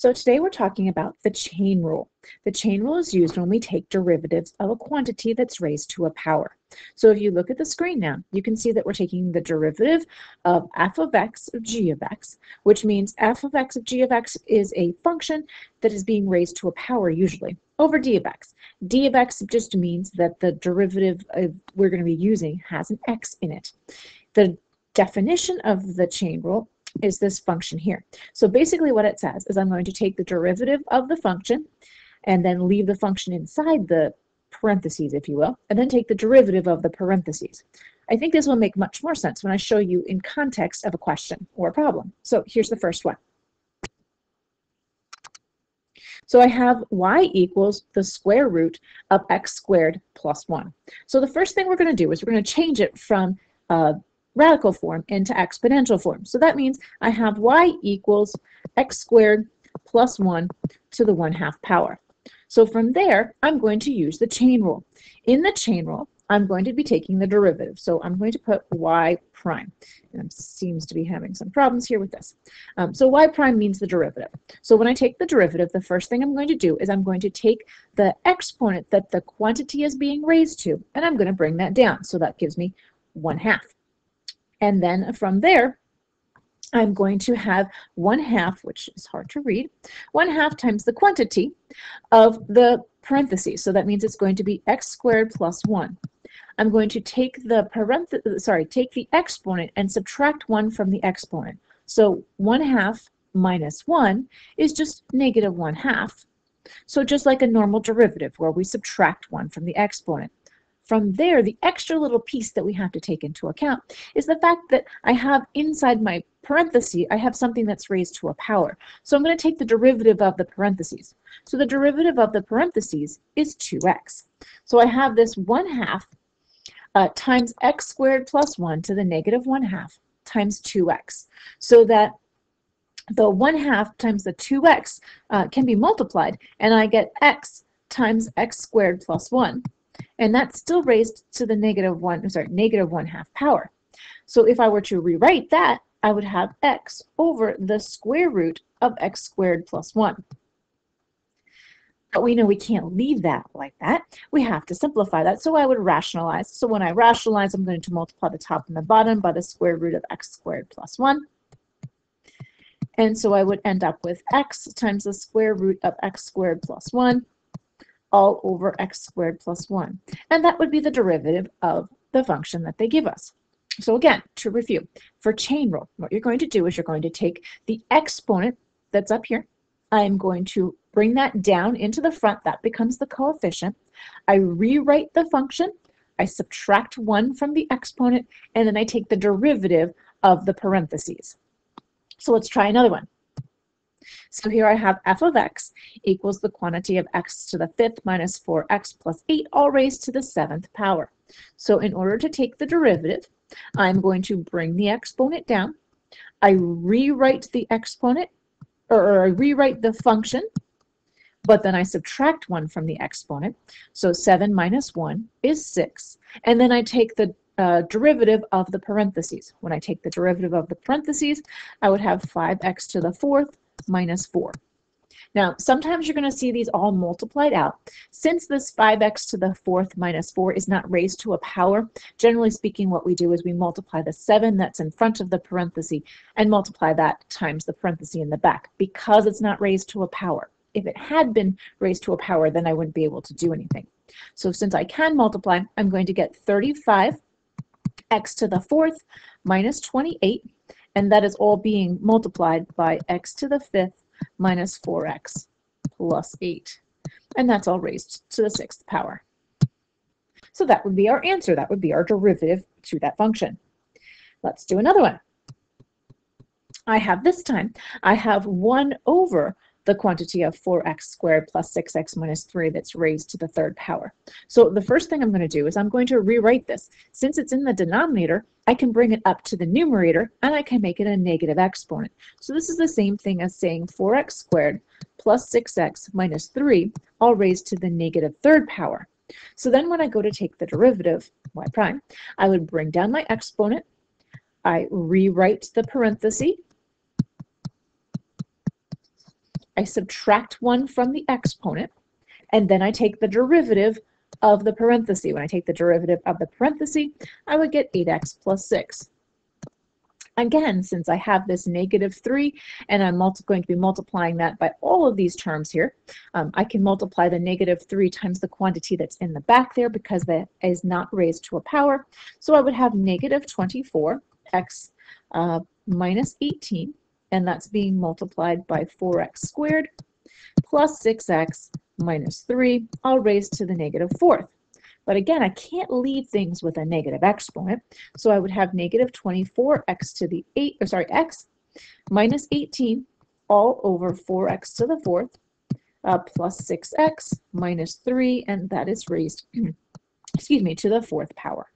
So today we're talking about the chain rule. The chain rule is used when we take derivatives of a quantity that's raised to a power. So if you look at the screen now, you can see that we're taking the derivative of f of x of g of x, which means f of x of g of x is a function that is being raised to a power usually, over d of x. D of x just means that the derivative we're going to be using has an x in it. The definition of the chain rule is this function here. So basically what it says is I'm going to take the derivative of the function and then leave the function inside the parentheses, if you will, and then take the derivative of the parentheses. I think this will make much more sense when I show you in context of a question or a problem. So here's the first one. So I have y equals the square root of x squared plus 1. So the first thing we're going to do is we're going to change it from radical form into exponential form. So that means I have y equals x squared plus 1 to the 1/2 power. So from there, I'm going to use the chain rule. In the chain rule, I'm going to be taking the derivative. So I'm going to put y prime. And it seems to be having some problems here with this. So y prime means the derivative. So when I take the derivative, the first thing I'm going to do is I'm going to take the exponent that the quantity is being raised to, and I'm going to bring that down. So that gives me 1/2. And then from there, I'm going to have 1/2, which is hard to read, 1/2 times the quantity of the parentheses. So that means it's going to be x squared plus 1. I'm going to take the exponent and subtract 1 from the exponent. So 1/2 minus 1 is just negative 1/2. So just like a normal derivative where we subtract 1 from the exponent. From there, the extra little piece that we have to take into account is the fact that I have inside my parenthesis, I have something that's raised to a power. So I'm going to take the derivative of the parentheses. So the derivative of the parentheses is 2x. So I have this 1/2 times x squared plus 1 to the negative 1/2 times 2x. So that the 1/2 times the 2x can be multiplied, and I get x times x squared plus 1. And that's still raised to the negative 1/2 power. So if I were to rewrite that, I would have x over the square root of x squared plus 1. But we know we can't leave that like that. We have to simplify that. So I would rationalize. So when I rationalize, I'm going to multiply the top and the bottom by the square root of x squared plus 1. And so I would end up with x times the square root of x squared plus 1. All over x squared plus 1. And that would be the derivative of the function that they give us. So again, to review, for chain rule, what you're going to do is you're going to take the exponent that's up here. I'm going to bring that down into the front. That becomes the coefficient. I rewrite the function. I subtract 1 from the exponent, and then I take the derivative of the parentheses. So let's try another one. So here I have f of x equals the quantity of x to the 5th minus 4x plus 8, all raised to the 7th power. So in order to take the derivative, I'm going to bring the exponent down. I rewrite the exponent, or I rewrite the function, but then I subtract 1 from the exponent. So 7 minus 1 is 6. And then I take the derivative of the parentheses. When I take the derivative of the parentheses, I would have 5x to the 4th minus 4. Now, sometimes you're going to see these all multiplied out. Since this 5x to the 4th minus 4 is not raised to a power, generally speaking, what we do is we multiply the 7 that's in front of the parenthesis and multiply that times the parenthesis in the back because it's not raised to a power. If it had been raised to a power, then I wouldn't be able to do anything. So since I can multiply, I'm going to get 35x to the 4th minus 28. And that is all being multiplied by x to the 5th minus 4x plus 8. And that's all raised to the 6th power. So that would be our answer. That would be our derivative to that function. Let's do another one. I have 1 over the quantity of 4x squared plus 6x minus 3 that's raised to the 3rd power. So the first thing I'm going to do is I'm going to rewrite this. Since it's in the denominator, I can bring it up to the numerator, and I can make it a negative exponent. So this is the same thing as saying 4x squared plus 6x minus 3, all raised to the negative 3rd power. So then when I go to take the derivative, y prime, I would bring down my exponent. I rewrite the parenthesis. I subtract 1 from the exponent, and then I take the derivative of the parenthesis. When I take the derivative of the parenthesis, I would get 8x plus 6. Again, since I have this -3 and I'm going to be multiplying that by all of these terms here, I can multiply the -3 times the quantity that's in the back there because that is not raised to a power. So I would have -24x minus 18, and that's being multiplied by 4x squared plus 6x minus 3, all raised to the -4th. But again, I can't leave things with a negative exponent, so I would have -24x to the x minus 18 all over 4x to the 4th plus 6x minus 3, and that is raised, excuse me, to the 4th power.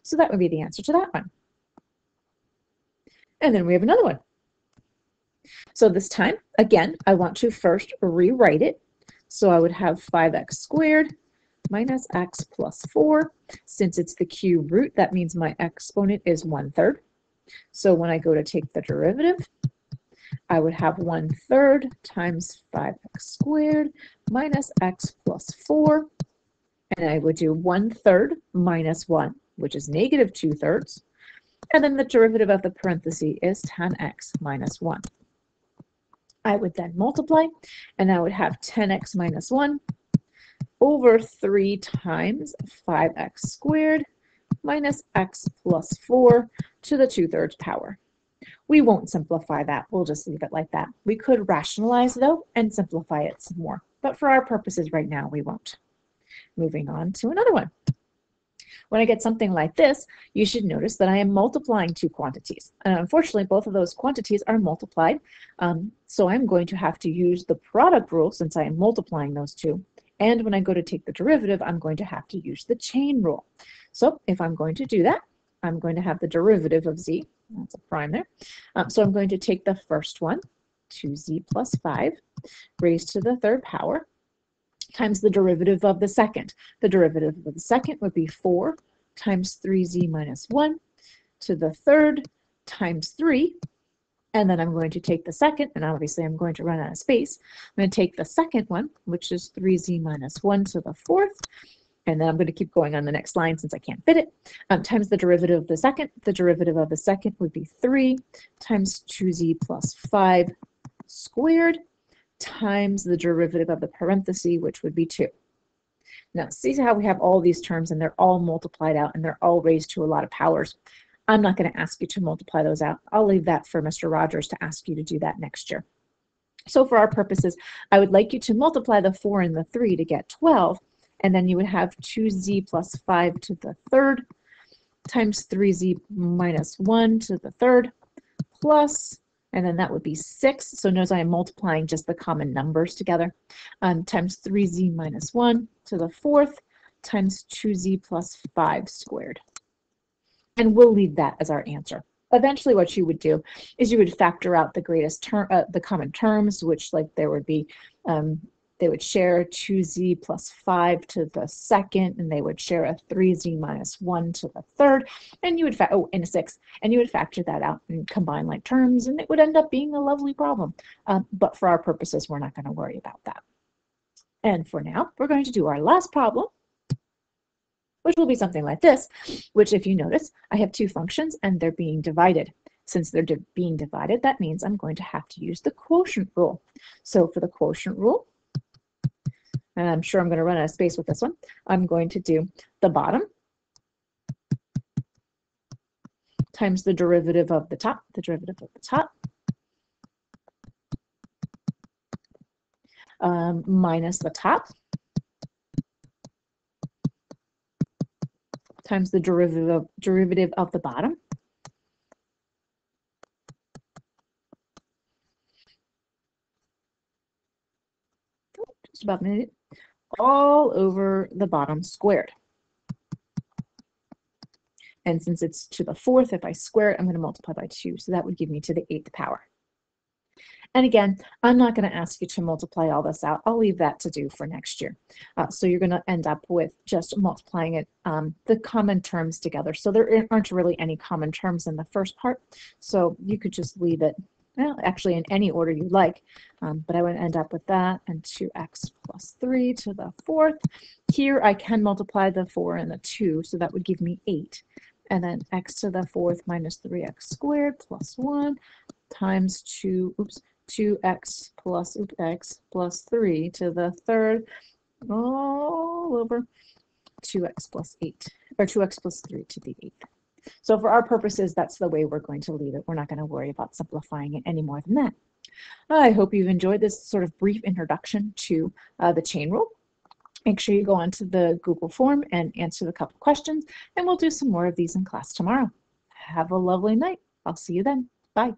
So that would be the answer to that one. And then we have another one. So this time, again, I want to first rewrite it. So I would have 5x squared minus x plus 4. Since it's the cube root, that means my exponent is 1/3. So when I go to take the derivative, I would have 1/3 times 5x squared minus x plus 4. And I would do 1/3 minus 1, which is -2/3. And then the derivative of the parenthesis is 10x minus 1. I would then multiply, and I would have 10x minus 1 over 3 times 5x squared minus x plus 4 to the 2/3 power. We won't simplify that. We'll just leave it like that. We could rationalize, though, and simplify it some more. But for our purposes right now, we won't. Moving on to another one. When I get something like this, you should notice that I am multiplying two quantities. And unfortunately, both of those quantities are multiplied. So I'm going to have to use the product rule since I am multiplying those two. And when I go to take the derivative, I'm going to have to use the chain rule. So if I'm going to do that, I'm going to have the derivative of z. That's a prime there. So I'm going to take the first one, 2z plus 5, raised to the 3rd power, times the derivative of the second. The derivative of the second would be 4 times 3z minus 1 to the 3rd times 3. And then I'm going to take the second, and obviously I'm going to run out of space. I'm going to take the second one, which is 3z minus 1 to the 4th. And then I'm going to keep going on the next line since I can't fit it, times the derivative of the second. The derivative of the second would be 3 times 2z plus 5 squared times the derivative of the parenthesis, which would be 2. Now, see how we have all these terms and they're all multiplied out and they're all raised to a lot of powers. I'm not going to ask you to multiply those out. I'll leave that for Mr. Rogers to ask you to do that next year. So for our purposes, I would like you to multiply the 4 and the 3 to get 12, and then you would have 2z plus 5 to the 3rd times 3z minus 1 to the 3rd plus, and then that would be 6. So notice I am multiplying just the common numbers together, times 3z minus 1 to the 4th times 2z plus 5 squared. And we'll leave that as our answer. Eventually what you would do is you would factor out the greatest term, the common terms, which like there would be, they would share 2z plus 5 to the 2nd, and they would share a 3z minus 1 to the 3rd, and you would, and a 6, and you would factor that out and combine like terms, and it would end up being a lovely problem. But for our purposes, we're not going to worry about that. And for now, we're going to do our last problem, which will be something like this, which if you notice, I have two functions and they're being divided. Since they're being divided, that means I'm going to have to use the quotient rule. So for the quotient rule, and I'm sure I'm going to run out of space with this one, I'm going to do the bottom times the derivative of the top, minus the top times the derivative of the bottom. Just about a minute. All over the bottom squared. And since it's to the 4th, if I square it, I'm going to multiply by 2. So that would give me to the 8th power. And again, I'm not going to ask you to multiply all this out. I'll leave that to do for next year. So you're going to end up with just multiplying it, the common terms together. So there aren't really any common terms in the first part. So you could just leave it well, actually in any order you like, but I would end up with that and 2x plus 3 to the 4th. Here I can multiply the 4 and the 2, so that would give me 8. And then x to the 4th minus 3x squared plus 1 times 2x plus x plus 3 to the 3rd all over 2x plus 8, or 2x plus 3 to the 8th. So for our purposes, that's the way we're going to leave it. We're not going to worry about simplifying it any more than that. I hope you've enjoyed this sort of brief introduction to the chain rule. Make sure you go onto the Google form and answer a couple questions, and we'll do some more of these in class tomorrow. Have a lovely night. I'll see you then. Bye.